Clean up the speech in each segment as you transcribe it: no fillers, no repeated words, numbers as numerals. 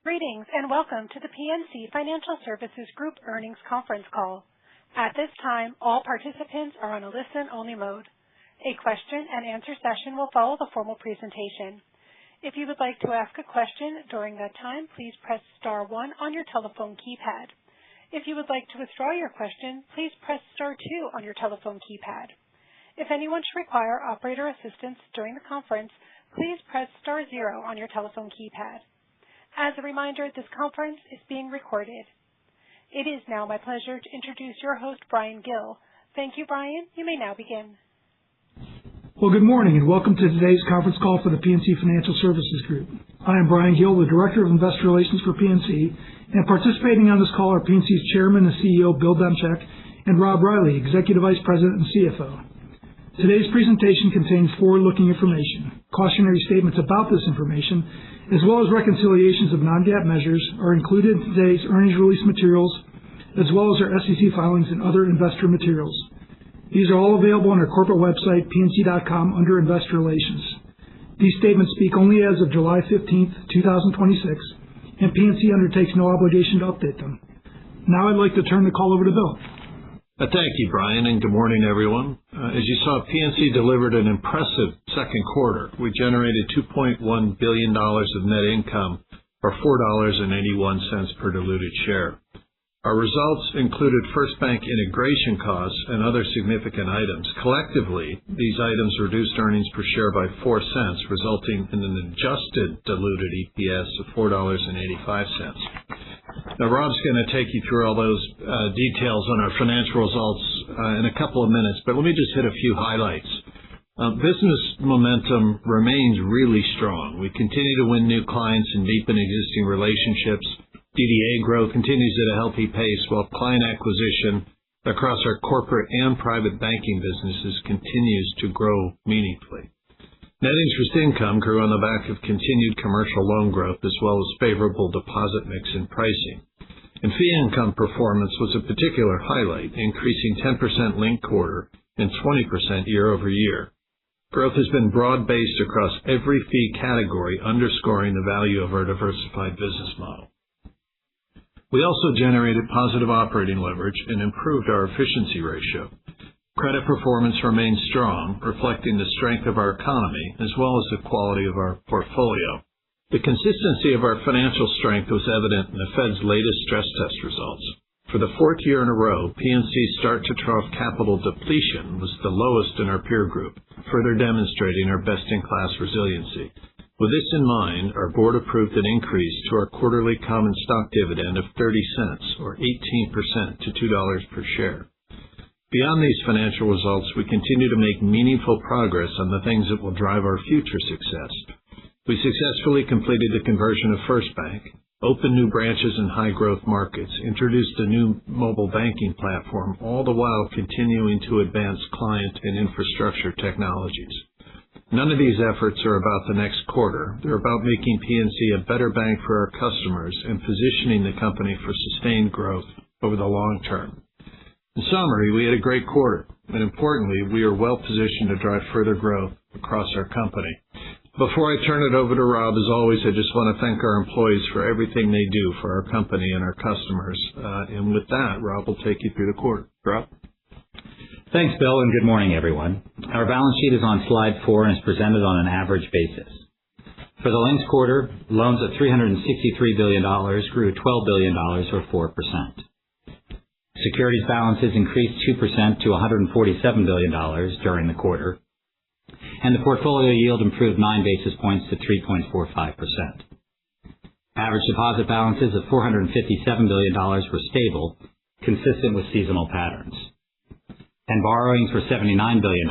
Greetings and welcome to the PNC Financial Services Group earnings conference call. At this time, all participants are on a listen-only mode. A question-and-answer session will follow the formal presentation. If you would like to ask a question during that time, please press star 1 on your telephone keypad. If you would like to withdraw your question, please press star 2 on your telephone keypad. If anyone should require operator assistance during the conference, please press star 0 on your telephone keypad. As a reminder, this conference is being recorded. It is now my pleasure to introduce your host, Brian Gill. Thank you, Brian. You may now begin. Well, good morning and welcome to today's conference call for the PNC Financial Services Group. I am Brian Gill, the Director of Investor Relations for PNC, and participating on this call are PNC's Chairman and CEO, Bill Demchak, and Rob Riley, Executive Vice President and CFO. Today's presentation contains forward-looking information. Cautionary statements about this information, as well as reconciliations of non-GAAP measures, are included in today's earnings release materials, as well as our SEC filings and other investor materials. These are all available on our corporate website, pnc.com, under Investor Relations. These statements speak only as of July 15th, 2026, and PNC undertakes no obligation to update them. Now I'd like to turn the call over to Bill. Thank you, Brian, and good morning, everyone. As you saw, PNC delivered an impressive second quarter. We generated $2.1 billion of net income, or $4.81 per diluted share. Our results included FirstBank integration costs and other significant items. Collectively, these items reduced earnings per share by 4 cents, resulting in an adjusted diluted EPS of $4.85. Now, Rob's going to take you through all those details on our financial results in a couple of minutes, but let me just hit a few highlights. Business momentum remains really strong. We continue to win new clients and deepen existing relationships. DDA growth continues at a healthy pace, while client acquisition across our corporate and private banking businesses continues to grow meaningfully. Net interest income grew on the back of continued commercial loan growth as well as favorable deposit mix and pricing. And fee income performance was a particular highlight, increasing 10% linked quarter and 20% year over year. Growth has been broad-based across every fee category, underscoring the value of our diversified business model. We also generated positive operating leverage and improved our efficiency ratio. Credit performance remains strong, reflecting the strength of our economy as well as the quality of our portfolio. The consistency of our financial strength was evident in the Fed's latest stress test results. For the fourth year in a row, PNC's start-to-trough capital depletion was the lowest in our peer group, further demonstrating our best-in-class resiliency. With this in mind, our board approved an increase to our quarterly common stock dividend of 30 cents, or 18% to $2 per share. Beyond these financial results, we continue to make meaningful progress on the things that will drive our future success. We successfully completed the conversion of FirstBank, opened new branches in high-growth markets, introduced a new mobile banking platform, all the while continuing to advance client and infrastructure technologies. None of these efforts are about the next quarter. They're about making PNC a better bank for our customers and positioning the company for sustained growth over the long term. In summary, we had a great quarter, and importantly, we are well positioned to drive further growth across our company. Before I turn it over to Rob, as always, I just want to thank our employees for everything they do for our company and our customers. And with that, Rob will take you through the quarter. Rob? Thanks, Bill, and good morning, everyone. Our balance sheet is on slide 4 and is presented on an average basis. For the linked quarter, loans of $363 billion grew $12 billion, or 4%. Securities balances increased 2% to $147 billion during the quarter, and the portfolio yield improved 9 basis points to 3.45%. Average deposit balances of $457 billion were stable, consistent with seasonal patterns. And borrowings were $79 billion,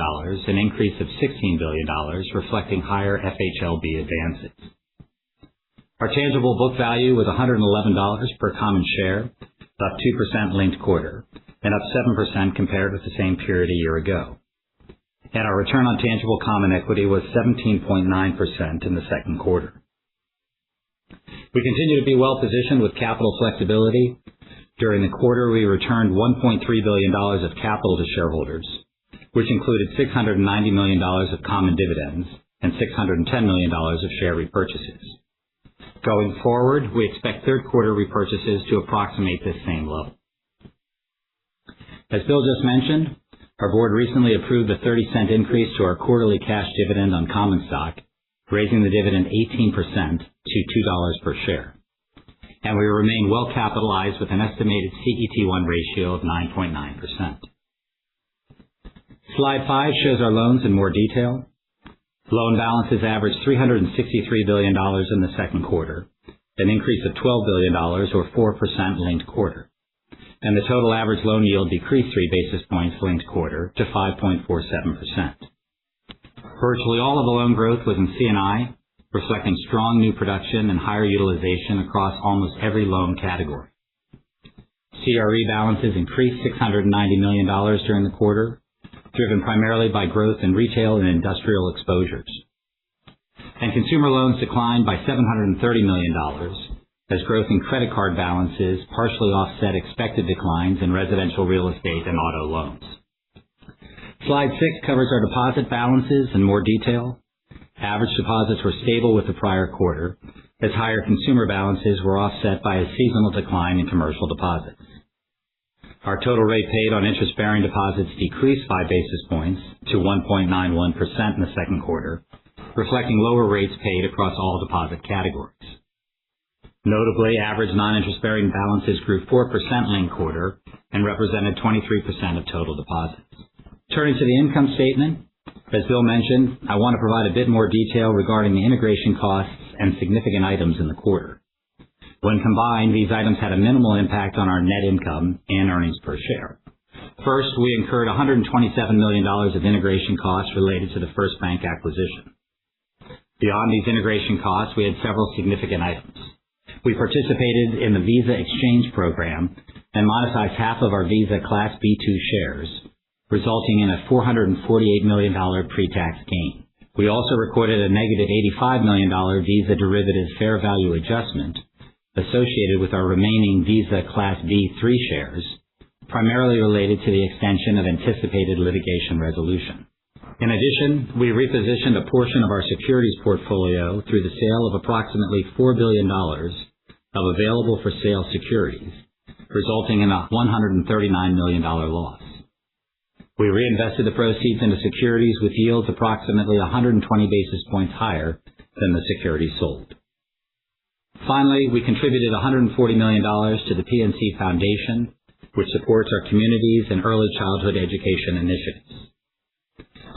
an increase of $16 billion, reflecting higher FHLB advances. Our tangible book value was $111 per common share, up 2% linked quarter, and up 7% compared with the same period a year ago. And our return on tangible common equity was 17.9% in the second quarter. We continue to be well positioned with capital flexibility. During the quarter, we returned $1.3 billion of capital to shareholders, which included $690 million of common dividends and $610 million of share repurchases. Going forward, we expect third quarter repurchases to approximate this same level. As Bill just mentioned, our board recently approved a 30-cent increase to our quarterly cash dividend on common stock, raising the dividend 18% to $2 per share. And we remain well capitalized with an estimated CET1 ratio of 9.9%. Slide 5 shows our loans in more detail. Loan balances averaged $363 billion in the second quarter, an increase of $12 billion or 4% linked quarter. And the total average loan yield decreased 3 basis points linked quarter to 5.47%. Virtually all of the loan growth was in C&I, reflecting strong new production and higher utilization across almost every loan category. CRE balances increased $690 million during the quarter, driven primarily by growth in retail and industrial exposures. And consumer loans declined by $730 million, as growth in credit card balances partially offset expected declines in residential real estate and auto loans. Slide 6 covers our deposit balances in more detail. Average deposits were stable with the prior quarter, as higher consumer balances were offset by a seasonal decline in commercial deposits. Our total rate paid on interest-bearing deposits decreased 5 basis points to 1.91% in the second quarter, reflecting lower rates paid across all deposit categories. Notably, average non-interest-bearing balances grew 4% linked quarter and represented 23% of total deposits. Turning to the income statement, as Bill mentioned, I want to provide a bit more detail regarding the integration costs and significant items in the quarter. When combined, these items had a minimal impact on our net income and earnings per share. First, we incurred $127 million of integration costs related to the First Bank acquisition. Beyond these integration costs, we had several significant items. We participated in the Visa exchange program and monetized half of our Visa Class B2 shares, resulting in a $448 million pre-tax gain. We also recorded a negative $85 million Visa derivative fair value adjustment associated with our remaining Visa Class B3 shares, primarily related to the extension of anticipated litigation resolution. In addition, we repositioned a portion of our securities portfolio through the sale of approximately $4 billion of available-for-sale securities, resulting in a $139 million loss. We reinvested the proceeds into securities with yields approximately 120 basis points higher than the securities sold. Finally, we contributed $140 million to the PNC Foundation, which supports our communities and early childhood education initiatives.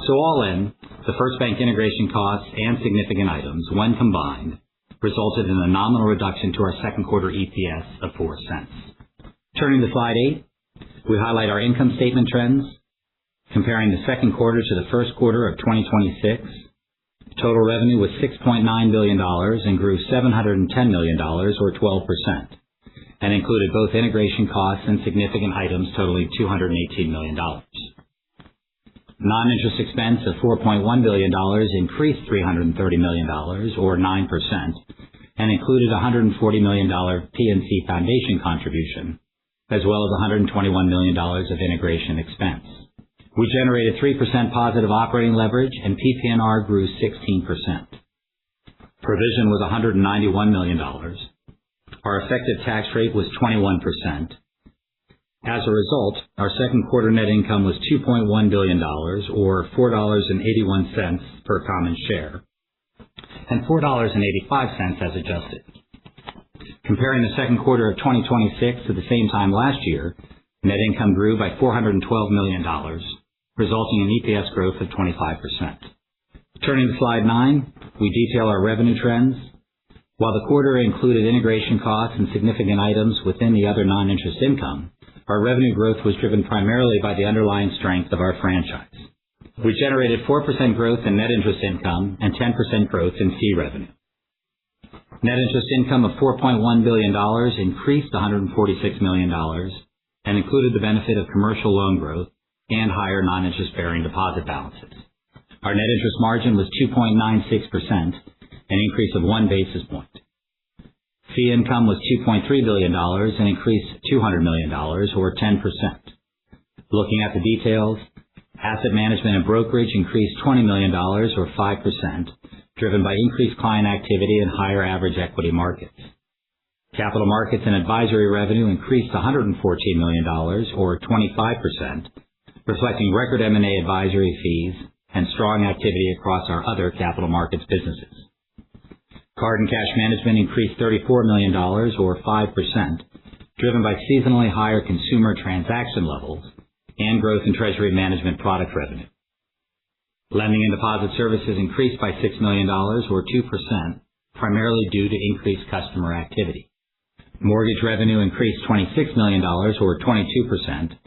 So all in, the First Bank integration costs and significant items, when combined, resulted in a nominal reduction to our second quarter EPS of 4 cents. Turning to slide 8, we highlight our income statement trends. Comparing the second quarter to the first quarter of 2026, total revenue was $6.9 billion and grew $710 million or 12%, and included both integration costs and significant items totaling $218 million. Non-interest expense of $4.1 billion increased $330 million or 9%, and included a $140 million PNC Foundation contribution, as well as $121 million of integration expense. We generated 3% positive operating leverage, and PPNR grew 16%. Provision was $191 million. Our effective tax rate was 21%. As a result, our second quarter net income was $2.1 billion, or $4.81 per common share, and $4.85 as adjusted. Comparing the second quarter of 2026 to the same time last year, net income grew by $412 million, resulting in EPS growth of 25%. Turning to slide 9, we detail our revenue trends. While the quarter included integration costs and significant items within the other non-interest income, our revenue growth was driven primarily by the underlying strength of our franchise. We generated 4% growth in net interest income and 10% growth in fee revenue. Net interest income of $4.1 billion increased $146 million and included the benefit of commercial loan growth and higher non-interest-bearing deposit balances. Our net interest margin was 2.96%, an increase of 1 basis point. Fee income was $2.3 billion and increased $200 million, or 10%. Looking at the details, asset management and brokerage increased $20 million, or 5%, driven by increased client activity and higher average equity markets. Capital markets and advisory revenue increased $114 million, or 25%, reflecting record M&A advisory fees and strong activity across our other capital markets businesses. Card and cash management increased $34 million, or 5%, driven by seasonally higher consumer transaction levels and growth in treasury management product revenue. Lending and deposit services increased by $6 million, or 2%, primarily due to increased customer activity. Mortgage revenue increased $26 million, or 22%,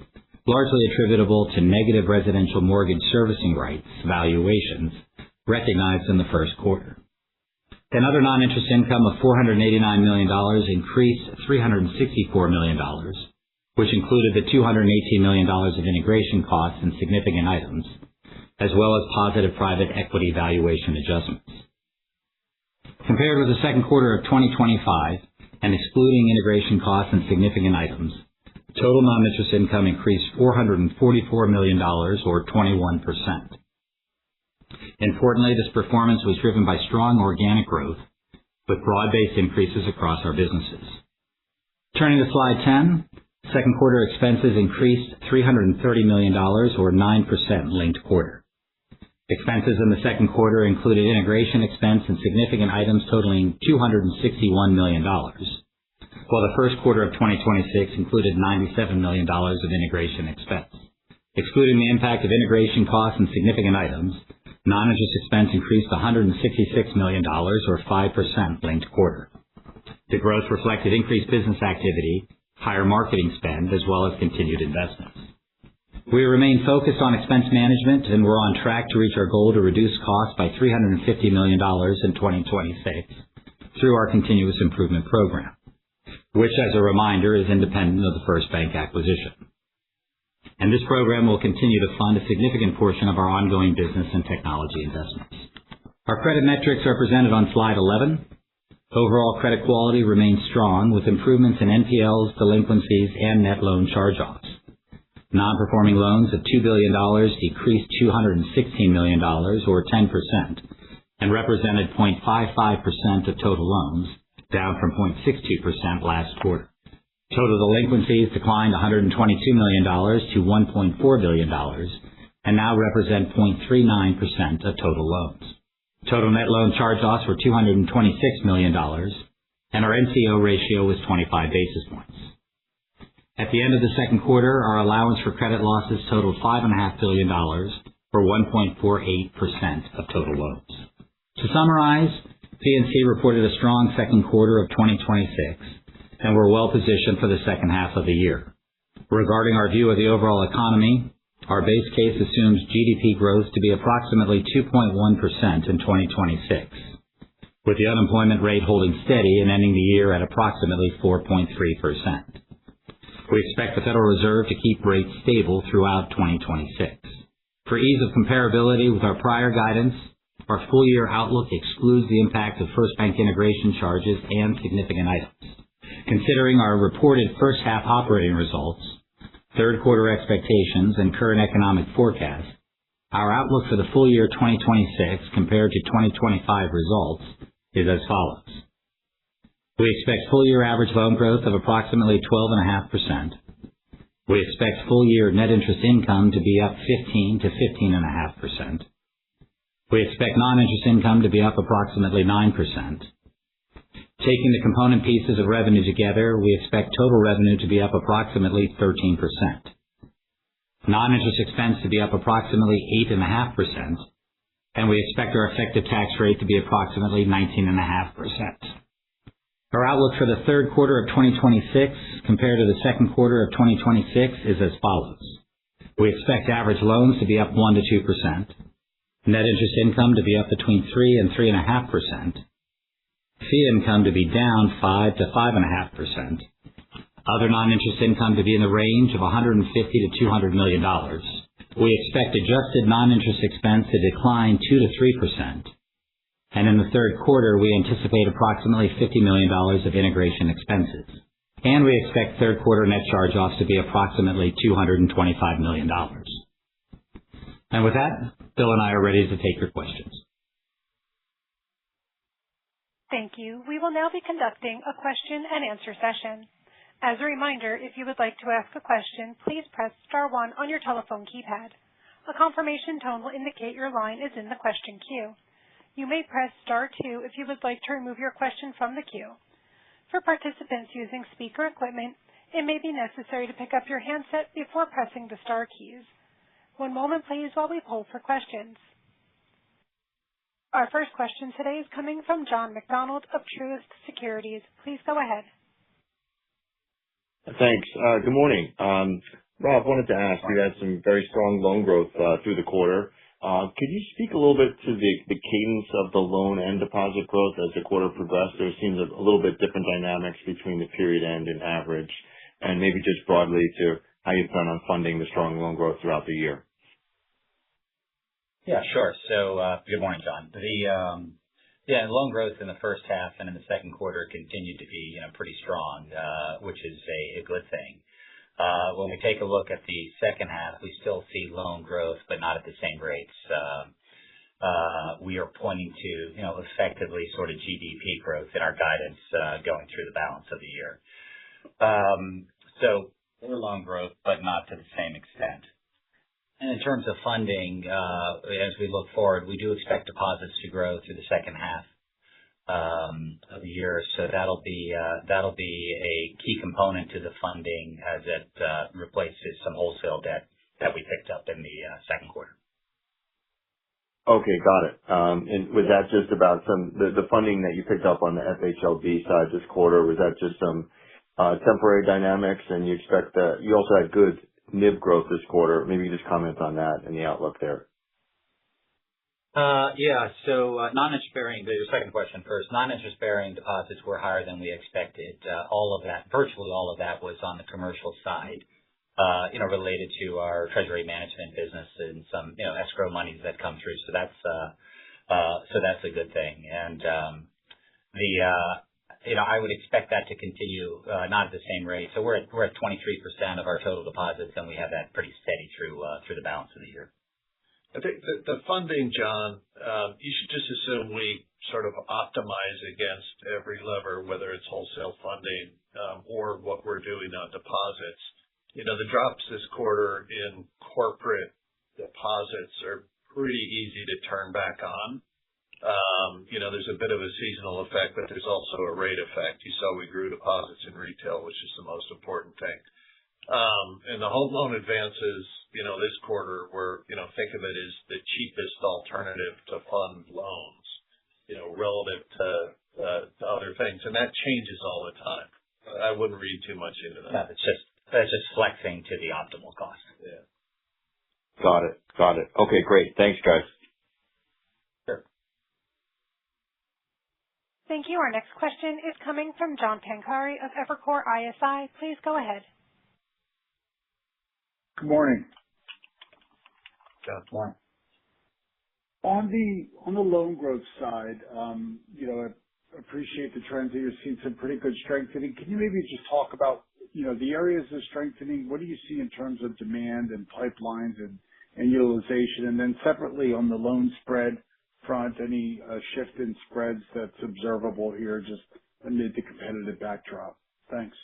largely attributable to negative residential mortgage servicing rights valuations recognized in the first quarter. And other non-interest income of $489 million increased $364 million, which included the $218 million of integration costs and significant items, as well as positive private equity valuation adjustments. Compared with the second quarter of 2025, and excluding integration costs and significant items, total non-interest income increased $444 million, or 21%. Importantly, this performance was driven by strong organic growth, with broad-based increases across our businesses. Turning to slide 10, second quarter expenses increased $330 million, or 9% linked quarter. Expenses in the second quarter included integration expense and significant items totaling $261 million, while the first quarter of 2026 included $97 million of integration expense. Excluding the impact of integration costs and significant items, non-interest expense increased $166 million, or 5% linked quarter. The growth reflected increased business activity, higher marketing spend, as well as continued investments. We remain focused on expense management, and we're on track to reach our goal to reduce costs by $350 million in 2026 through our continuous improvement program, which, as a reminder, is independent of the First Bank acquisition. And this program will continue to fund a significant portion of our ongoing business and technology investments. Our credit metrics are presented on slide 11. Overall credit quality remains strong, with improvements in NPLs, delinquencies, and net loan charge-offs. Non-performing loans of $2 billion decreased $216 million, or 10%, and represented 0.55% of total loans, down from 0.62% last quarter. Total delinquencies declined $122 million to $1.4 billion and now represent 0.39% of total loans. Total net loan charge-offs were $226 million, and our NCO ratio was 25 basis points. At the end of the second quarter, our allowance for credit losses totaled $5.5 billion, or 1.48% of total loans. To summarize, PNC reported a strong second quarter of 2026, and we're well positioned for the second half of the year. Regarding our view of the overall economy, our base case assumes GDP growth to be approximately 2.1% in 2026, with the unemployment rate holding steady and ending the year at approximately 4.3%. We expect the Federal Reserve to keep rates stable throughout 2026. For ease of comparability with our prior guidance, our full-year outlook excludes the impact of First Bank integration charges and significant items. Considering our reported first half operating results, third quarter expectations, and current economic forecast, our outlook for the full year 2026 compared to 2025 results is as follows. We expect full year average loan growth of approximately 12.5%. We expect full year net interest income to be up 15 to 15.5%. We expect non-interest income to be up approximately 9%. Taking the component pieces of revenue together, we expect total revenue to be up approximately 13%. Non-interest expense to be up approximately 8.5%, and we expect our effective tax rate to be approximately 19.5%. Our outlook for the third quarter of 2026 compared to the second quarter of 2026 is as follows. We expect average loans to be up 1 to 2%, net interest income to be up between 3 and 3.5%, fee income to be down 5 to 5.5%, other non-interest income to be in the range of $150 to $200 million. We expect adjusted non-interest expense to decline 2 to 3%, and in the third quarter we anticipate approximately $50 million of integration expenses. And we expect third quarter net charge-offs to be approximately $225 million. And with that, Bill and I are ready to take your questions. Thank you. We will now be conducting a question and answer session. As a reminder, if you would like to ask a question, please press star 1 on your telephone keypad. A confirmation tone will indicate your line is in the question queue. You may press star 2 if you would like to remove your question from the queue. For participants using speaker equipment, it may be necessary to pick up your handset before pressing the star keys. One moment, please, while we poll for questions. Our first question today is coming from John McDonald of Truist Securities. Please go ahead. Thanks. Good morning. Rob, wanted to ask, you had some very strong loan growth through the quarter. Could you speak a little bit to the cadence of the loan and deposit growth as the quarter progressed? There seems a little bit different dynamics between the period end and average, and maybe just broadly to how you plan on funding the strong loan growth throughout the year. Yeah, sure. So, good morning, John. Loan growth in the first half and in the second quarter continued to be, pretty strong, which is a good thing. When we take a look at the second half, we still see loan growth, but not at the same rates. We are pointing to, effectively sort of GDP growth in our guidance going through the balance of the year. So more loan growth, but not to the same extent. And in terms of funding, as we look forward, we do expect deposits to grow through the second half of the year. So that'll be a key component to the funding as it replaces some wholesale debt that we picked up in the second quarter. Okay, got it. And was that just about the funding that you picked up on the FHLB side this quarter? Was that just some temporary dynamics, and you expect that you also had good NIB growth this quarter? Maybe you just comment on that and the outlook there. So non-interest-bearing, your second question first. Non-interest-bearing deposits were higher than we expected. Virtually all of that was on the commercial side, related to our treasury management business and some, escrow monies that come through. So that's a good thing. And I would expect that to continue, not at the same rate. So we're at 23% of our total deposits, and we have that pretty steady through the balance of the year. I think the funding, John, you should just assume we sort of optimize against every lever, whether it's wholesale funding or what we're doing on deposits. The drops this quarter in corporate deposits are pretty easy to turn back on. There's a bit of a seasonal effect, but there's also a rate effect. You saw we grew deposits in retail, which is the most important thing. And the home loan advances, this quarter were, think of it as the cheapest alternative to fund loans, relative to other things. And that changes all the time. I wouldn't read too much into that. No, that's just flexing to the optimal cost. Yeah. Got it. Okay, great. Thanks, guys. Sure. Thank you. Our next question is coming from John Pancari of Evercore ISI. Please go ahead. Good morning. John. Good morning. On the loan growth side, I appreciate the trends that you're seeing some pretty good strengthening. Can you maybe just talk about, the areas of strengthening? What do you see in terms of demand and pipelines and utilization? And then separately on the loan spread front, any shift in spreads that's observable here just amid the competitive backdrop? Thanks.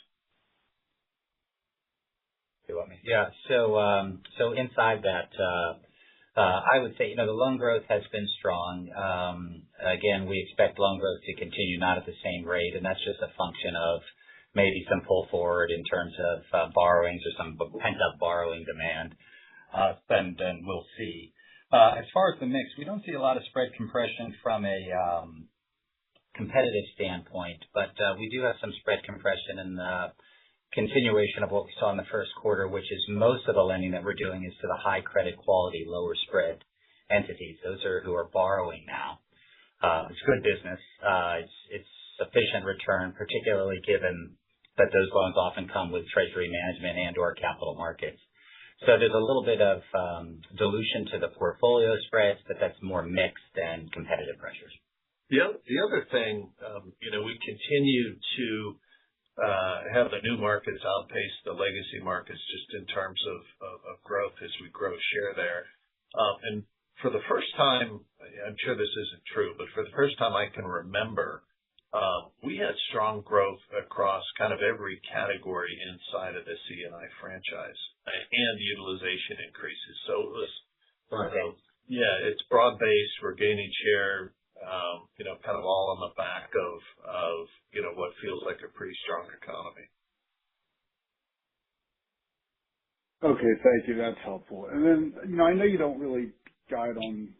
Yeah. So inside that, I would say, the loan growth has been strong. Again, we expect loan growth to continue, not at the same rate, and that's just a function of maybe some pull forward in terms of borrowings or some pent-up borrowing demand. And we'll see. As far as the mix, we don't see a lot of spread compression from a competitive standpoint, but we do have some spread compression in the continuation of what we saw in the first quarter, which is most of the lending that we're doing is to the high credit quality, lower spread entities. Those are who are borrowing now. It's good business. It's sufficient return, particularly given that those loans often come with treasury management and or capital markets. So there's a little bit of dilution to the portfolio spreads, but that's more mixed than competitive pressures. The other thing, we continue to have the new markets outpace the legacy markets just in terms of growth as we grow share there. And for the first time, I'm sure this isn't true, but for the first time I can remember, we had strong growth across kind of every category inside of the C&I franchise and utilization increases. So it was broad-based. Yeah, it's broad-based. We're gaining share, kind of all on the back of what feels like a pretty strong economy. Okay, thank you. That's helpful. And then, I know you don't really guide on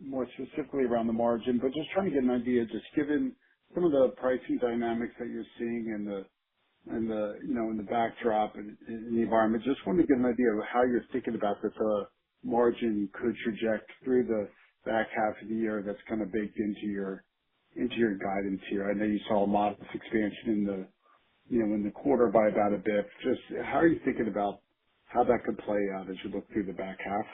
more specifically around the margin, but just trying to get an idea, just given some of the pricing dynamics that you're seeing in the backdrop and in the environment, just wanted to get an idea of how you're thinking about this margin could traject through the back half of the year that's kind of baked into your guidance here. I know you saw a modest expansion in the quarter by about a bit. Just how are you thinking about how that could play out as you look through the back half?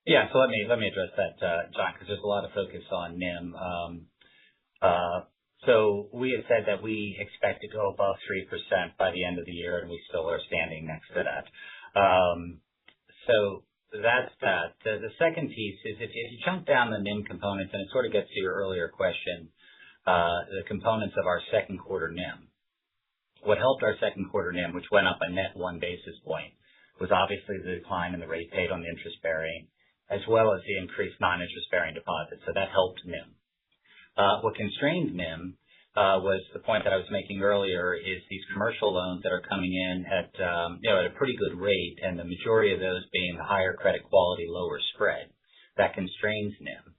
Yeah, so let me address that, John, because there's a lot of focus on NIM. So we have said that we expect to go above 3% by the end of the year, and we still are standing next to that. So that's that. The second piece is if you chunk down the NIM components, and it sort of gets to your earlier question, the components of our second quarter NIM. What helped our second quarter NIM, which went up a net 1 basis point, was obviously the decline in the rate paid on the interest bearing, as well as the increased non-interest bearing deposits. So that helped NIM. What constrained NIM was the point that I was making earlier is these commercial loans that are coming in at a pretty good rate, and the majority of those being the higher credit quality, lower spread. That constrains NIM.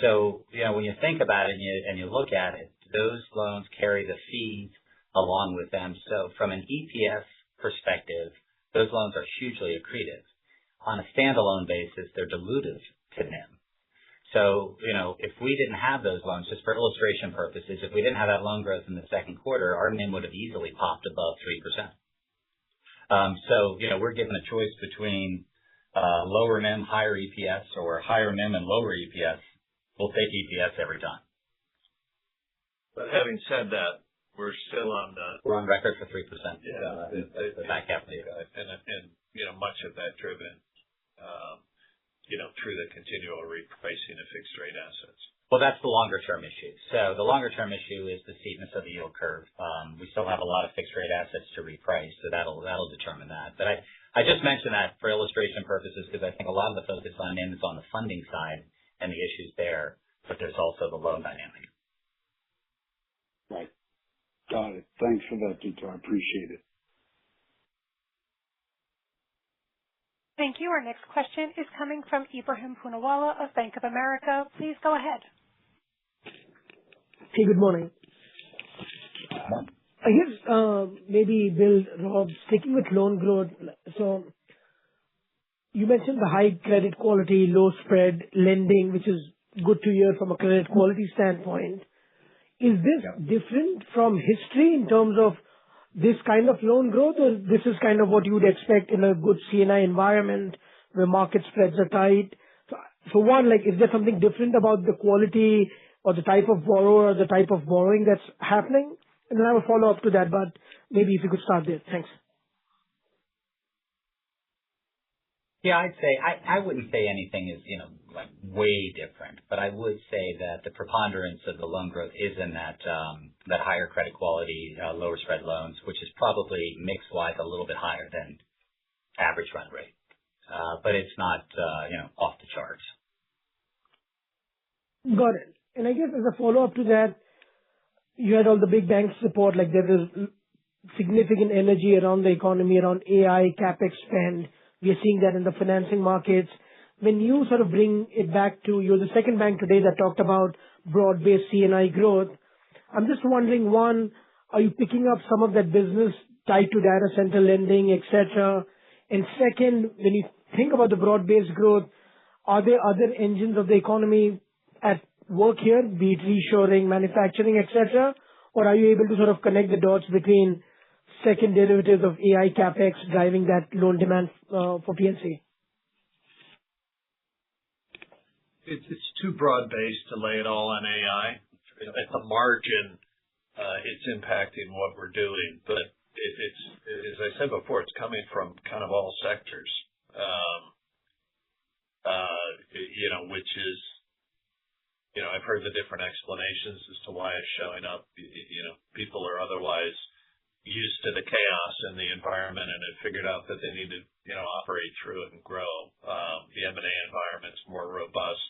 So when you think about it and you look at it, those loans carry the fees along with them. So from an EPS perspective, those loans are hugely accretive. On a standalone basis, they're dilutive to NIM. So, if we didn't have those loans, just for illustration purposes, if we didn't have that loan growth in the second quarter, our NIM would have easily popped above 3%. So, we're given a choice between lower NIM, higher EPS, or higher NIM and lower EPS. We'll take EPS every time. But having said that, we're on record for 3%. Yeah, the back half of the year. And much of that driven, through the continual repricing of fixed rate assets. Well, that's the longer term issue. So the longer term issue is the steepness of the yield curve. We still have a lot of fixed rate assets to reprice, so that'll determine that. But I just mentioned that for illustration purposes because I think a lot of the focus on NIM is on the funding side and the issues there, but there's also the loan dynamic. Right. Got it. Thanks for that detail. I appreciate it. Thank you. Our next question is coming from Ebrahim Poonawala of Bank of America. Please go ahead. Hey, good morning. I guess maybe Bill, Rob, sticking with loan growth. So you mentioned the high credit quality, low spread lending, which is good to hear from a credit quality standpoint. Is this different from history in terms of this kind of loan growth, or this is kind of what you would expect in a good C&I environment where market spreads are tight? So one, is there something different about the quality or the type of borrower or the type of borrowing that's happening? And then I will follow up to that, but maybe if you could start there. Thanks. Yeah, I'd say I wouldn't say anything is way different, but I would say that the preponderance of the loan growth is in that higher credit quality, lower spread loans, which is probably mix wise a little bit higher than average run rate, but it's not off the charts. Got it. And I guess as a follow up to that, you had all the big bank support, there is significant energy around the economy, around AI, CapEx spend. We are seeing that in the financing markets. When you sort of bring it back to, you're the second bank today that talked about broad-based C&I growth. I'm just wondering, one, are you picking up some of that business tied to data center lending, et cetera? And second, when you think about the broad-based growth, are there other engines of the economy at work here, be it reshoring, manufacturing, et cetera? Or are you able to sort of connect the dots between second derivatives of AI CapEx driving that loan demand for PNC? It's too broad-based to lay it all on AI. At the margin, it's impacting what we're doing, but it's, as I said before, it's coming from kind of all sectors, which is, I've heard the different explanations as to why it's showing up. People are otherwise used to the chaos in the environment and have figured out that they need to, operate through it and grow. The M&A environment's more robust.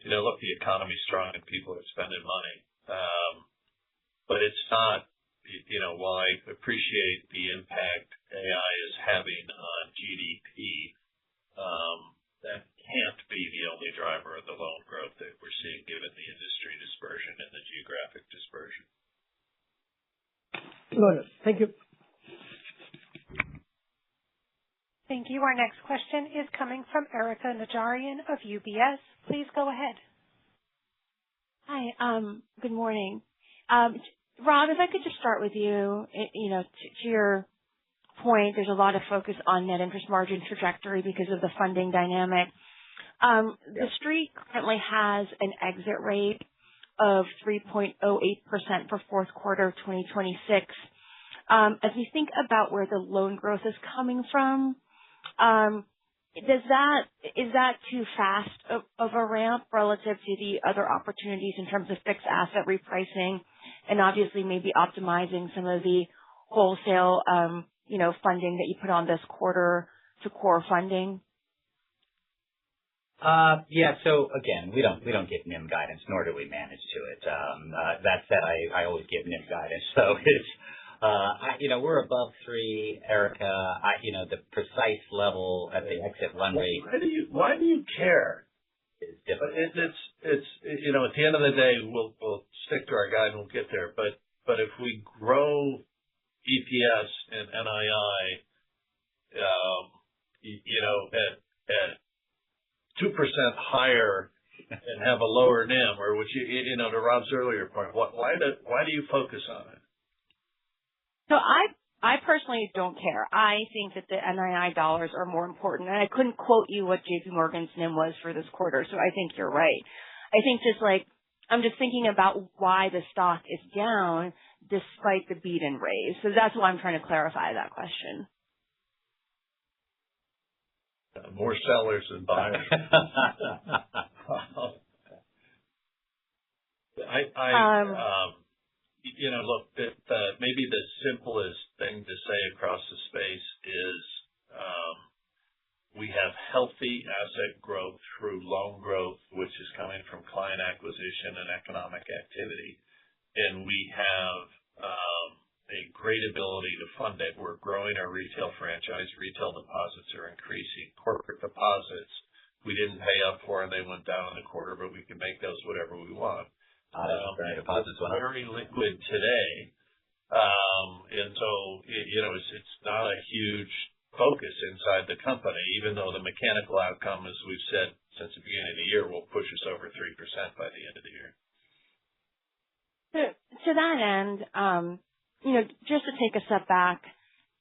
Look, the economy's strong and people are spending money. But it's not, while I appreciate the impact AI is having on GDP, that can't be the only driver of the loan growth that we're seeing given the industry dispersion and the geographic dispersion. Got it. Thank you. Thank you. Our next question is coming from Erika Najarian of UBS. Please go ahead. Hi. Good morning. Rob, if I could just start with you, to your point, there's a lot of focus on net interest margin trajectory because of the funding dynamic. The Street currently has an exit rate of 3.08% for fourth quarter of 2026. As we think about where the loan growth is coming from, is that too fast of a ramp relative to the other opportunities in terms of fixed asset repricing and obviously maybe optimizing some of the wholesale, funding that you put on this quarter to core funding? Yeah. So again, we don't give NIM guidance, nor do we manage to it. That said, I always give NIM guidance. So it's, we're above 3, Erica. The precise level at the exit run rate. Why do you care? Is difficult. It's at the end of the day, we'll stick to our guide and we'll get there. But if we grow EPS and NII, at 2% higher and have a lower NIM, or which to Rob's earlier point, why do you focus on it? So I personally don't care. I think that the NII dollars are more important, and I couldn't quote you what JP Morgan's NIM was for this quarter, so I think you're right. I think I'm just thinking about why the stock is down despite the beat and raise. So that's why I'm trying to clarify that question. More sellers than buyers. Look, maybe the simplest thing to say across the space is we have healthy asset growth through loan growth, which is coming from client acquisition and economic activity. And we have a great ability to fund it. We're growing our retail franchise. Retail deposits are increasing. Corporate deposits, we didn't pay up for, and they went down in the quarter, but we can make those whatever we want. Deposits went up. Very liquid today. And so, it's not a huge focus inside the company, even though the mechanical outcome, as we've said since the beginning of the year, will push us over 3% by the end of the year. To that end, just to take a step back,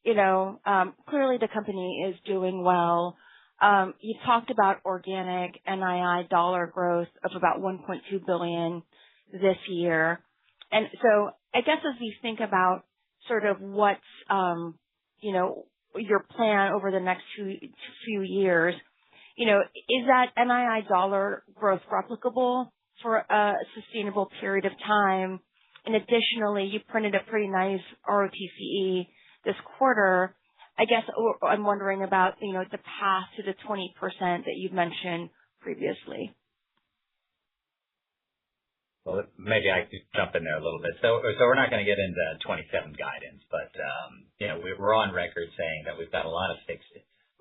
clearly the company is doing well. You talked about organic NII dollar growth of about $1.2 billion this year. And so I guess as we think about sort of what's, your plan over the next few years, is that NII dollar growth replicable for a sustainable period of time? And additionally, you printed a pretty nice ROTCE this quarter. I guess I'm wondering about, the path to the 20% that you've mentioned previously. Well, maybe I could jump in there a little bit. So we're not going to get into 27 guidance, but, we're on record saying that we've got a lot of fixed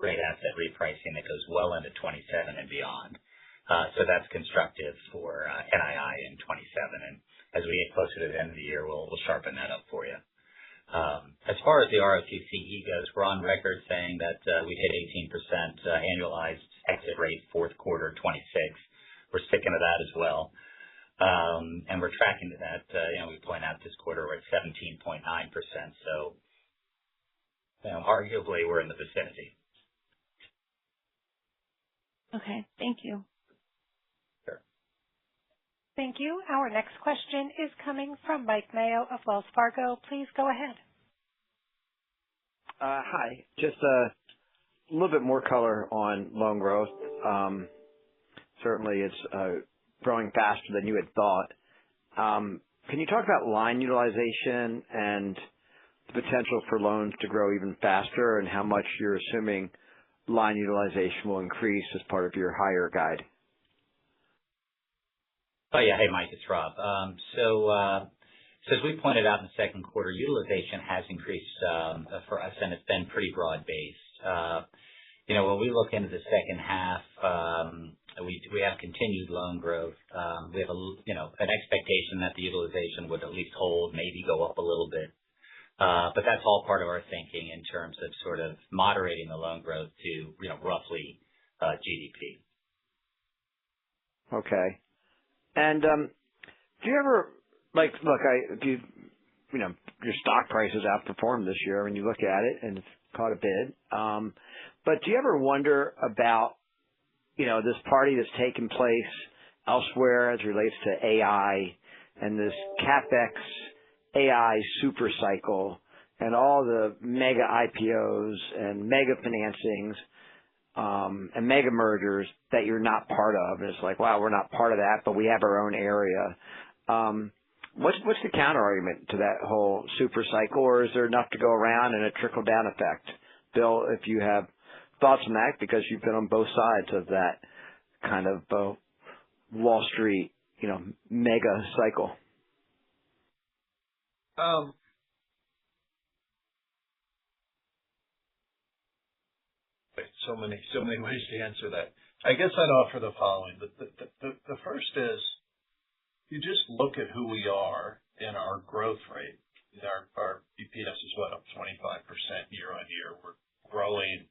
rate asset repricing that goes well into 27 and beyond. So that's constructive for NII in 27. And as we get closer to the end of the year, we'll sharpen that up for you. As far as the ROTCE goes, we're on record saying that we hit 18% annualized exit rate fourth quarter 26. We're sticking to that as well. And we're tracking to that. We point out this quarter we're at 17.9%. So, arguably we're in the vicinity. Okay. Thank you. Sure. Thank you. Our next question is coming from Mike Mayo of Wells Fargo. Please go ahead. Hi. Just a little bit more color on loan growth. Certainly it's growing faster than you had thought. Can you talk about line utilization and the potential for loans to grow even faster, and how much you're assuming line utilization will increase as part of your higher guide? Oh, yeah. Hey, Mike, it's Rob. So as we pointed out in the second quarter, utilization has increased for us, and it's been pretty broad-based. When we look into the second half, we have continued loan growth. We have an expectation that the utilization would at least hold, maybe go up a little bit. But that's all part of our thinking in terms of sort of moderating the loan growth to roughly GDP. Okay. And do you ever your stock price has outperformed this year when you look at it, and it's caught a bid. But do you ever wonder about this party that's taken place elsewhere as it relates to AI and this CapEx AI super cycle and all the mega IPOs and mega financings and mega mergers that you're not part of? And it's like, wow, we're not part of that, but we have our own area. What's the counter argument to that whole super cycle, or is there enough to go around and a trickle down effect? Bill, if you have thoughts on that, because you've been on both sides of that kind of Wall Street, mega cycle. So many ways to answer that. I guess I'd offer the following. The first is, you just look at who we are and our growth rate. Our EPS is up 25% year on year. We're growing,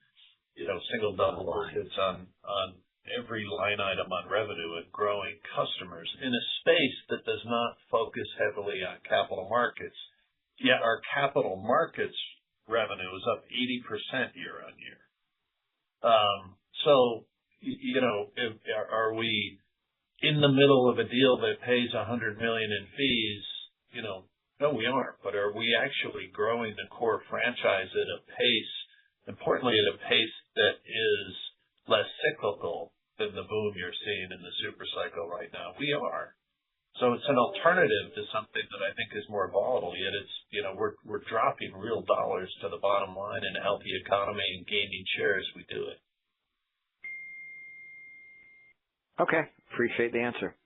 single double digits on every line item on revenue, and growing customers in a space that does not focus heavily on capital markets. Yet our capital markets revenue is up 80% year on year. Are we in the middle of a deal that pays $100 million in fees? No, we aren't. But are we actually growing the core franchise at a pace, importantly at a pace that is less cyclical than the boom you're seeing in the super cycle right now? We are. So it's an alternative to something that I think is more volatile, yet it's, we're dropping real dollars to the bottom line in a healthy economy and gaining shares as we do it. Okay. Appreciate the answer.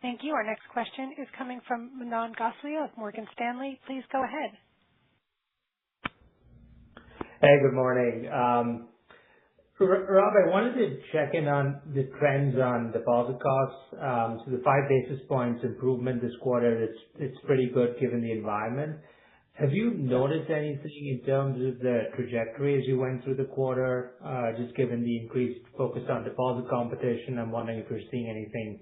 Thank you. Our next question is coming from Manan Gosalia of Morgan Stanley. Please go ahead. Hey, good morning. Rob, I wanted to check in on the trends on deposit costs. So the 5 basis points improvement this quarter, it's pretty good given the environment. Have you noticed anything in terms of the trajectory as you went through the quarter, just given the increased focus on deposit competition? I'm wondering if you're seeing anything,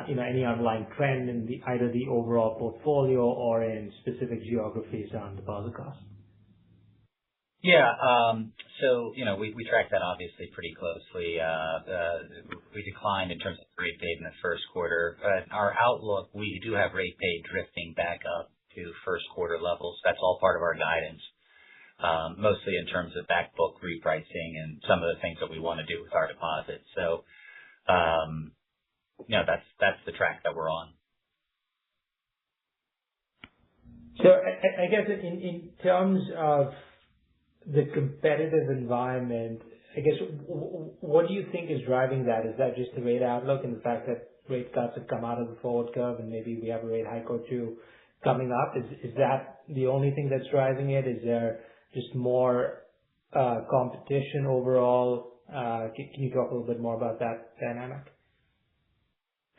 any underlying trend in either the overall portfolio or in specific geographies on deposit costs. Yeah. So, we track that obviously pretty closely. We declined in terms of rate paid in the first quarter, but our outlook, we do have rate paid drifting back up to first quarter levels. That's all part of our guidance, mostly in terms of back book repricing and some of the things that we want to do with our deposits. So, that's the track that we're on. So I guess in terms of the competitive environment, I guess what do you think is driving that? Is that just the rate outlook and the fact that rate cuts have come out of the forward curve and maybe we have a rate hike or two coming up? Is that the only thing that's driving it? Is there just more competition overall? Can you talk a little bit more about that dynamic?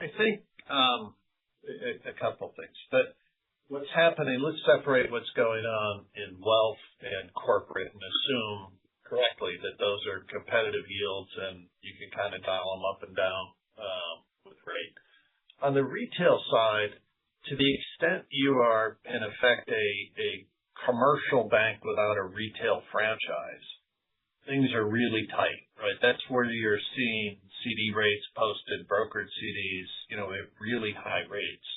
I think a couple things. But what's happening, let's separate what's going on in wealth and corporate and assume correctly that those are competitive yields and you can kind of dial them up and down with rate. On the retail side, to the extent you are in effect a commercial bank without a retail franchise, things are really tight, right? That's where you're seeing CD rates posted, brokered CDs, at really high rates.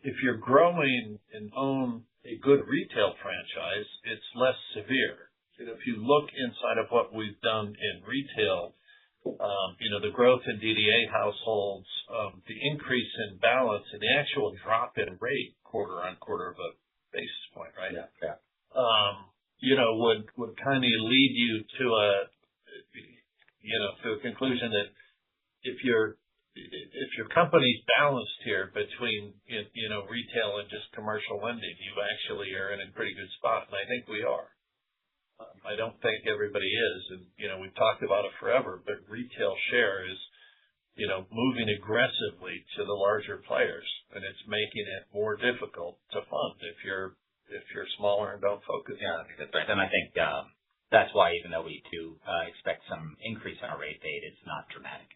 If you're growing and own a good retail franchise, it's less severe. If you look inside of what we've done in retail, The growth in DDA households, the increase in balance, and the actual drop in rate quarter on quarter of a basis point, right? Yeah. Would kind of lead you to a conclusion that if your company's balanced here between retail and just commercial lending, you actually are in a pretty good spot, and I think we are. I don't think everybody is, and we've talked about it forever, but retail share is moving aggressively to the larger players, and it's making it more difficult to fund if you're smaller and don't focus. Yeah, I think that's right. And I think that's why, even though we do expect some increase in our rate paid, it's not dramatic.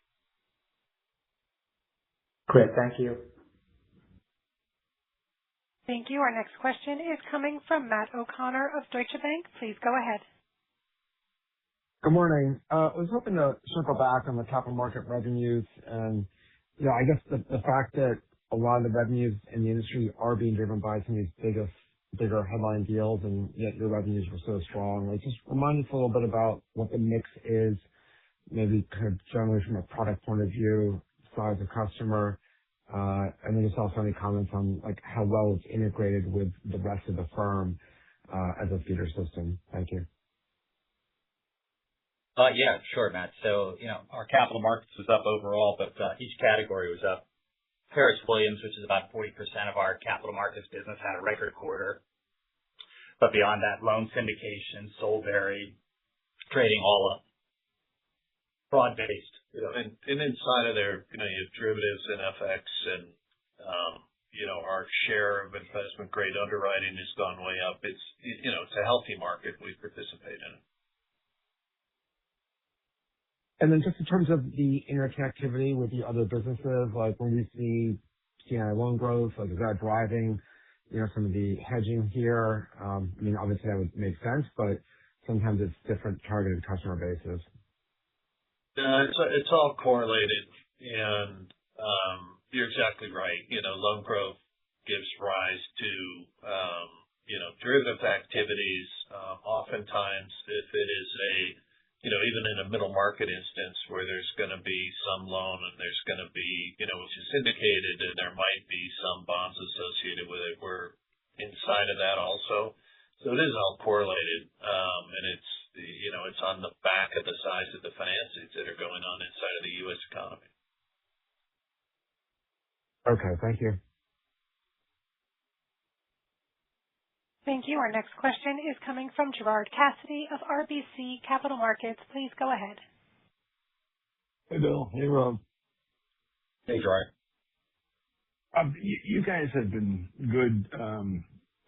Great. Thank you. Thank you. Our next question is coming from Matt O'Connor of Deutsche Bank. Please go ahead. Good morning. I was hoping to circle back on the capital market revenues. And I guess the fact that a lot of the revenues in the industry are being driven by some of these bigger headline deals, and yet your revenues were so strong. Like, just remind us a little bit about what the mix is, maybe kind of generally from a product point of view, size of customer, and then just also any comments on like how well it's integrated with the rest of the firm as a feeder system. Thank you. Yeah, sure, Matt. So, our capital markets was up overall, but each category was up. Harris Williams, which is about 40% of our capital markets business, had a record quarter. But beyond that, loan syndication, Solebury, trading, all up. Broad-based. And inside of there, you have derivatives and FX, and our share of investment grade underwriting has gone way up. It's a healthy market. We participate in it. And then just in terms of the interconnectivity with the other businesses, like when we see C&I loan growth, like is that driving, some of the hedging here? Obviously that would make sense, but sometimes it's different targeted customer bases. It's all correlated, and you're exactly right. Loan growth gives rise to derivative activities. Oftentimes, if it is even in a middle market instance where there's going to be some loan and there's going to be, which is syndicated, and there might be some bonds associated with it, we're inside of that also. So it is all correlated, and it's on the back of the size of the financings that are going on inside of the U.S. economy. Okay, thank you. Thank you. Our next question is coming from Gerard Cassidy of RBC Capital Markets. Please go ahead. Hey, Bill. Hey, Rob. Hey, Gerard. You guys have been good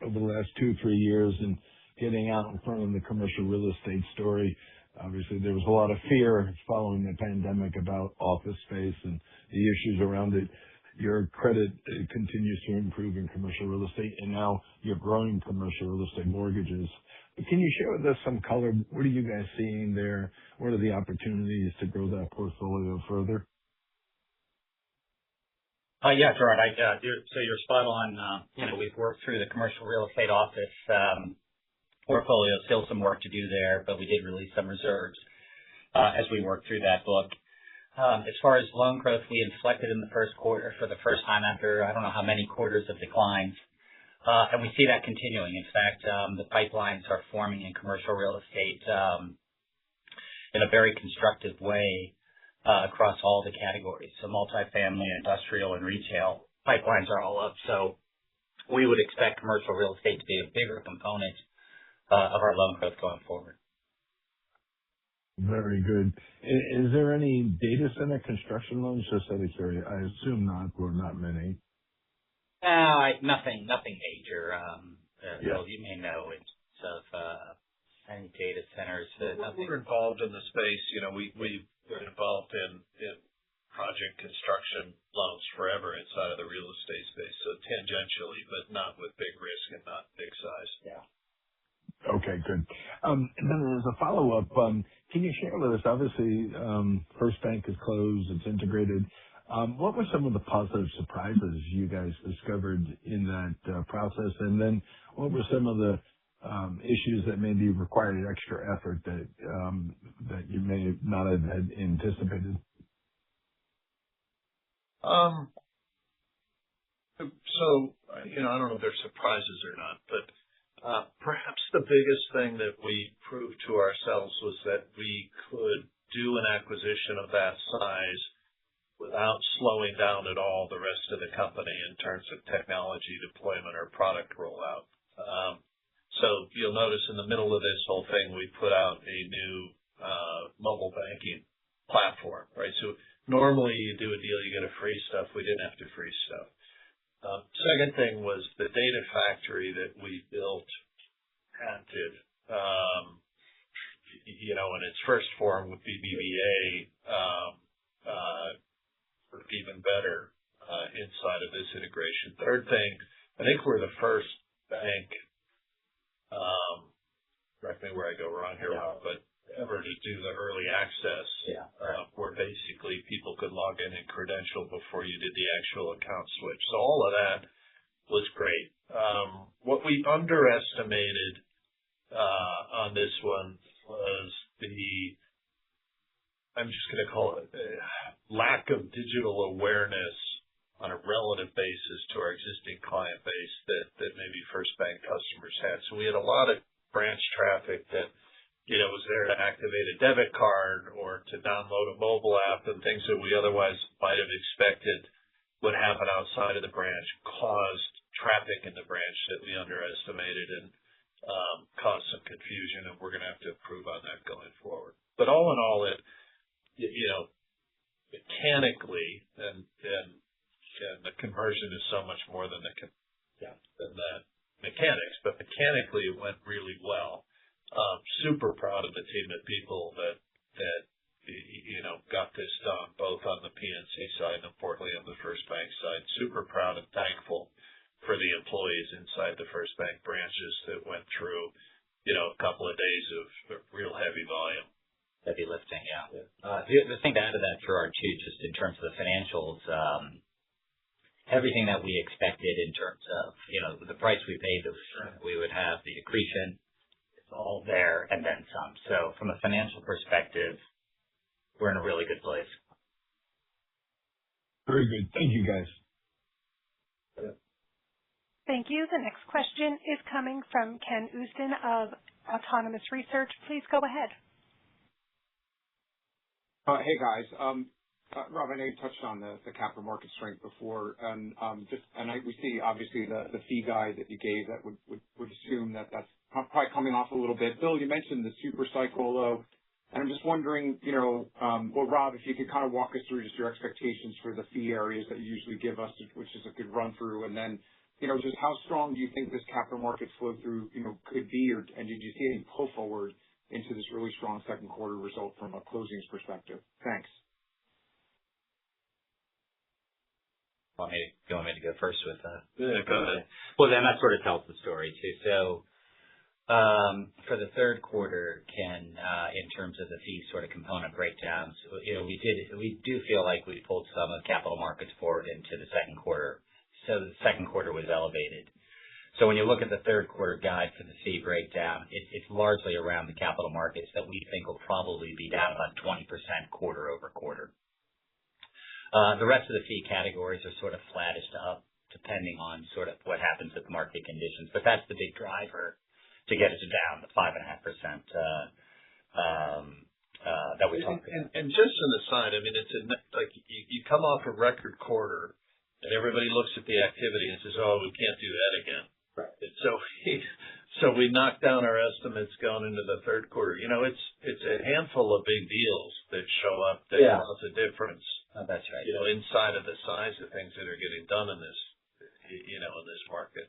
over the last 2-3 years in getting out in front of the commercial real estate story. Obviously, there was a lot of fear following the pandemic about office space and the issues around it. Your credit continues to improve in commercial real estate, and now you're growing commercial real estate mortgages. Can you share with us some color? What are you guys seeing there? What are the opportunities to grow that portfolio further? Yeah, Gerard. So you're spot on. We've worked through the commercial real estate office portfolio. Still some work to do there, but we did release some reserves as we worked through that book. As far as loan growth, we inflected in the first quarter for the first time after I don't know how many quarters of declines. And we see that continuing. In fact, the pipelines are forming in commercial real estate in a very constructive way across all the categories. So multifamily, industrial, and retail pipelines are all up. So we would expect commercial real estate to be a bigger component of our loan growth going forward. Very good. Is there any data center construction loans? Just out of curiosity. I assume not, or not many. Nothing major. Yeah. Well, you may know it's of any data centers. We're involved in the space. We've been involved in project construction loans forever inside of the real estate space. So tangentially, but not with big risk and not big size. Yeah. Okay, good. And then as a follow-up, can you share with us, obviously, First Bank is closed, it's integrated. What were some of the positive surprises you guys discovered in that process? And then what were some of the issues that maybe required extra effort that you may not have had anticipated? I don't know if they're surprises or not, but perhaps the biggest thing that we proved to ourselves was that we could do an acquisition of that size without slowing down at all the rest of the company in terms of technology deployment or product rollout. So you'll notice in the middle of this whole thing, we put out a new mobile banking platform, right? So normally you do a deal, you get a free stuff. We didn't have to free stuff. Second thing was the data factory that we built, patented, in its first form with BBVA, worked even better inside of this integration. Third thing, I think we're the first bank, correct me where I go wrong here, Rob, but ever to do the early access, where basically people could log in and credential before you did the actual account switch. So all of that was great. What we underestimated on this one was I'm just going to call it lack of digital awareness on a relative basis to our existing client base that maybe First Bank customers had. So we had a lot of branch traffic that was there to activate a debit card or to download a mobile app, and things that we otherwise might have expected would happen outside of the branch caused traffic in the branch that we underestimated and caused some confusion, and we're going to have to improve on that going forward. But all in all, it mechanically, and the conversion is so much more than that mechanics, but mechanically it went really well. Super proud of the team of people that got this done, both on the PNC side and importantly on the First Bank side. Super proud and thankful for the employees inside the First Bank branches that went through, a couple of days of real heavy volume. Heavy lifting, yeah. The thing to add to that, Gerard, too, just in terms of the financials, everything that we expected in terms of, the price we paid, the return we would have, the accretion, it's all there and then some. So from a financial perspective, we're in a really good place. Very good. Thank you, guys. Thank you. The next question is coming from Ken Usdin of Autonomous Research. Please go ahead. Hey, guys. Rob, I know you touched on the capital market strength before, and we see obviously the fee guide that you gave that would assume that that's probably coming off a little bit. Bill, you mentioned the super cycle, though, and I'm just wondering, Rob, if you could kind of walk us through just your expectations for the fee areas that you usually give us, which is a good run through, and then, just how strong do you think this capital market flow through, could be, and did you see any pull forward into this really strong second quarter result from a closings perspective? Thanks. You want me to go first with that? Yeah, go ahead. Well, then that sort of tells the story, too. So for the third quarter, Ken, in terms of the fee sort of component breakdowns, we do feel like we pulled some of capital markets forward into the second quarter. So the second quarter was elevated. So when you look at the third quarter guide for the fee breakdown, it's largely around the capital markets that we think will probably be down about 20% quarter over quarter. The rest of the fee categories are sort of flattish to up, depending on sort of what happens with market conditions. But that's the big driver to get us down the 5.5% that we talked about. And just an aside, I mean, it's like you come off a record quarter, and everybody looks at the activity and says, "Oh, we can't do that again." Right. So we knocked down our estimates going into the third quarter. It's a handful of big deals that show up that cause a difference. Oh, that's right. Inside of the size of things that are getting done in this, in this market.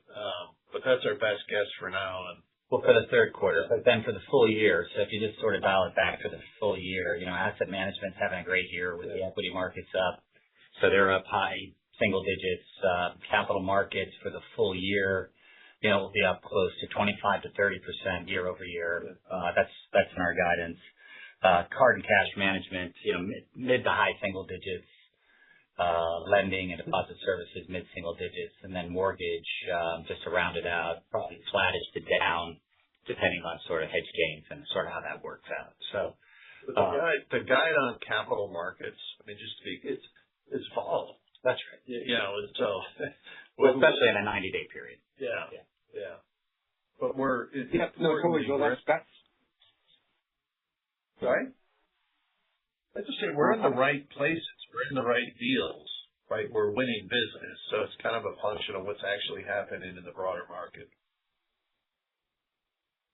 But that's our best guess for now. Well, for the third quarter, but then for the full year. So if you just sort of dial it back for the full year, asset management's having a great year with the equity markets up. So they're up high single digits. Capital markets for the full year, will be up close to 25 to 30% year over year. That's in our guidance. Card and cash management, mid to high single digits. Lending and deposit services, mid single digits, and then mortgage, just to round it out, probably flattish to down depending on sort of hedge gains and sort of how that works out. So the guide on capital markets, I mean, just to be, it's volatile. That's right. So well, especially in a 90-day period. Yeah. But that's right. I just say we're in the right places. We're in the right deals. Right, we're winning business, so it's kind of a function of what's actually happening in the broader market.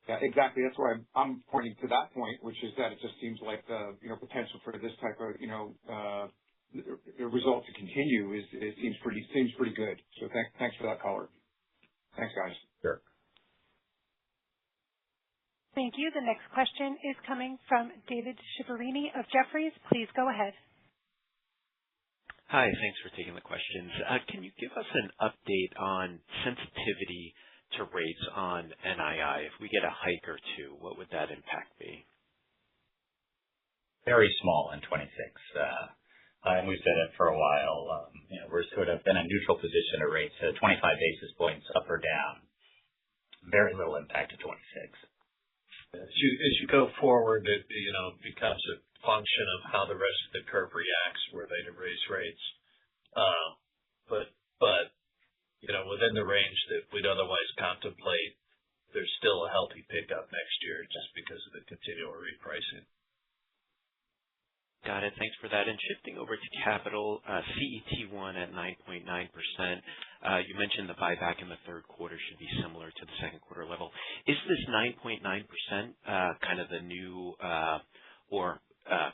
Yeah, exactly. That's why I'm pointing to that point, which is that it just seems like the potential for this type of the result to continue seems pretty good. So thanks for that color. Thanks, guys. Sure. Thank you. The next question is coming from David Chiaverini of Jefferies. Please go ahead. Hi, thanks for taking the questions. Can you give us an update on sensitivity to rates on NII? If we get a hike or two, what would that impact be? Very small in 26. And we've said it for a while. We're sort of in a neutral position at rates, so 25 basis points up or down. Very little impact to 26. As you go forward, it becomes a function of how the rest of the curve reacts were they to raise rates. But within the range that we'd otherwise contemplate, there's still a healthy pickup next year just because of the continual repricing. Got it. Thanks for that. And shifting over to capital, CET1 at 9.9%. You mentioned the buyback in the third quarter should be similar to the second quarter level. Is this 9.9% kind of the new or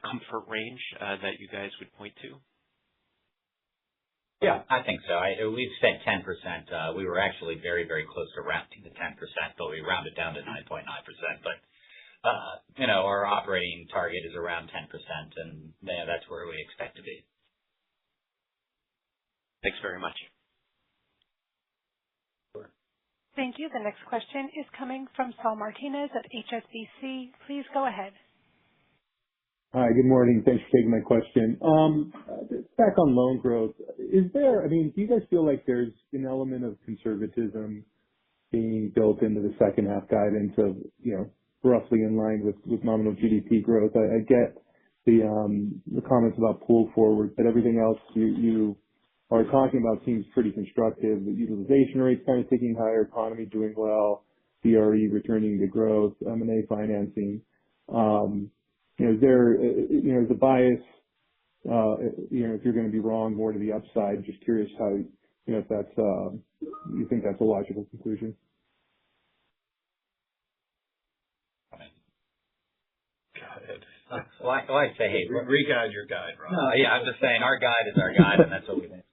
comfort range that you guys would point to? Yeah, I think so. We've said 10%. We were actually very, very close to rounding to 10%, but we rounded down to 9.9%. But our operating target is around 10%, and that's where we expect to be. Thanks very much. Sure. Thank you. The next question is coming from Saul Martinez at HSBC. Please go ahead. Hi, good morning. Thanks for taking my question. Back on loan growth, do you guys feel like there's an element of conservatism being built into the second half guidance of, roughly in line with nominal GDP growth? I get the comments about pull forward, but everything else you are talking about seems pretty constructive. The utilization rates kind of ticking higher, economy doing well, CRE returning to growth, M&A financing. Is the bias, if you're going to be wrong more to the upside? Just curious how, if that's, you think that's a logical conclusion. Go ahead. Well, I'd say, hey, re-guide your guide, Rob. No, yeah, I'm just saying our guide is our guide, and that's what we think.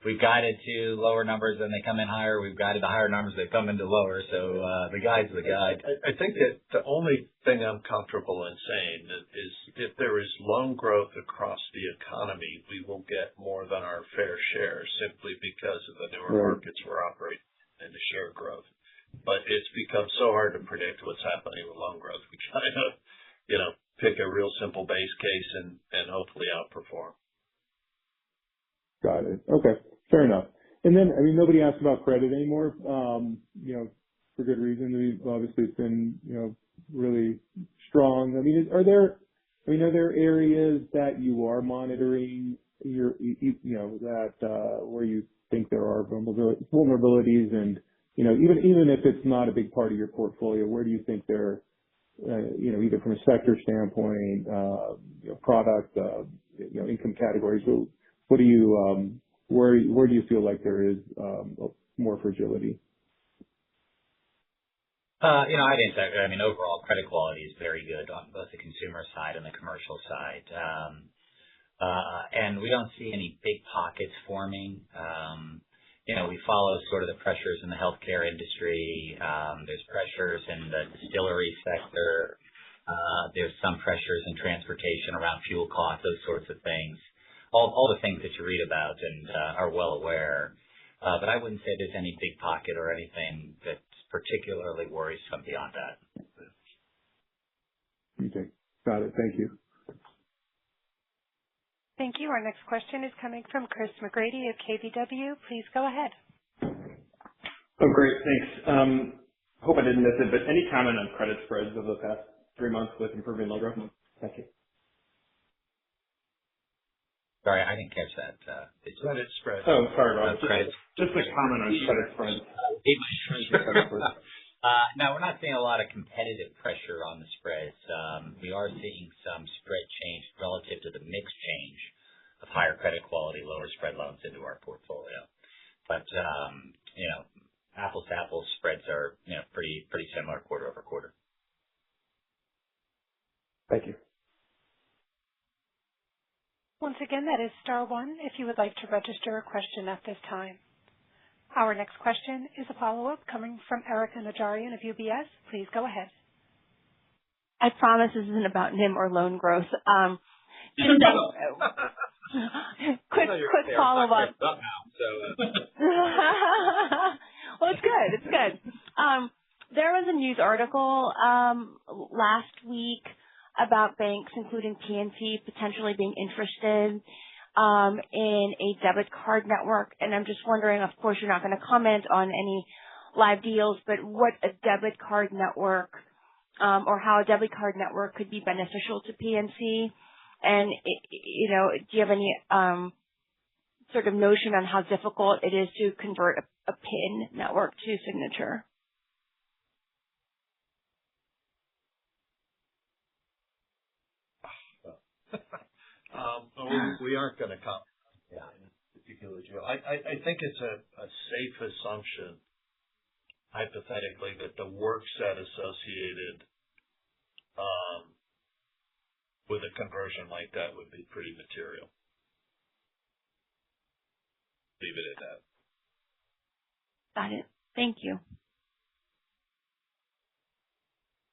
We've guided to lower numbers and they come in higher. We've guided to higher numbers, they come into lower. So the guide's the guide. I think that the only thing I'm comfortable in saying is if there is loan growth across the economy, we will get more than our fair share simply because of the newer markets we're operating and the share growth. But it's become so hard to predict what's happening with loan growth. We kind of, pick a real simple base case and hopefully outperform. Got it. Okay. Fair enough. And then, nobody asks about credit anymore, for good reason. Obviously it's been, really strong. Are there areas that you are monitoring where you think there are vulnerabilities and, even if it's not a big part of your portfolio, where do you think they're, either from a sector standpoint, product, income categories, what do you, where do you feel like there is more fragility? I think that, overall credit quality is very good on both the consumer side and the commercial side. And we don't see any big pockets forming. We follow sort of the pressures in the healthcare industry. There's pressures in the distillery sector. There's some pressures in transportation around fuel costs, those sorts of things. All the things that you read about and are well aware. But I wouldn't say there's any big pocket or anything that's particularly worrisome beyond that. Okay. Got it. Thank you. Thank you. Our next question is coming from Chris McGrady of KBW. Please go ahead. Oh, great. Thanks. Hope I didn't miss it, but any comment on credit spreads over the past 3 months with improving loan growth? Thank you. Sorry, I didn't catch that. Credit spreads. Oh, sorry, Rob. Just a comment on credit spreads. No, we're not seeing a lot of competitive pressure on the spreads. We are seeing some spread change relative to the mix change of higher credit quality, lower spread loans into our portfolio. But apples to apples spreads are pretty similar quarter over quarter. Thank you. Once again, that is star one if you would like to register a question at this time. Our next question is a follow-up coming from Erika Najarian of UBS. Please go ahead. I promise this isn't about NIM or loan growth. Quick follow-up. Well, it's good. It's good. There was a news article last week about banks, including PNC, potentially being interested in a debit card network. And I'm just wondering, of course, you're not going to comment on any live deals, but what a debit card network or how a debit card network could be beneficial to PNC. And, do you have any sort of notion on how difficult it is to convert a PIN network to signature? We aren't going to comment on this particular deal. I think it's a safe assumption, hypothetically, that the work set associated with a conversion like that would be pretty material. Leave it at that. Got it. Thank you.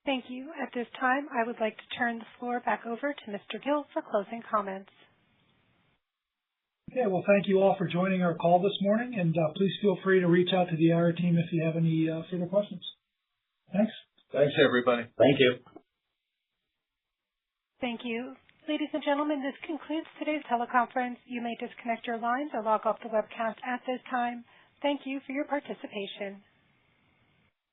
Thank you. At this time, I would like to turn the floor back over to Mr. Gill for closing comments. Okay, well, thank you all for joining our call this morning, and please feel free to reach out to the IR team if you have any further questions. Thanks. Thanks, everybody. Thank you. Thank you. Ladies and gentlemen, this concludes today's teleconference. You may disconnect your lines or log off the webcast at this time. Thank you for your participation.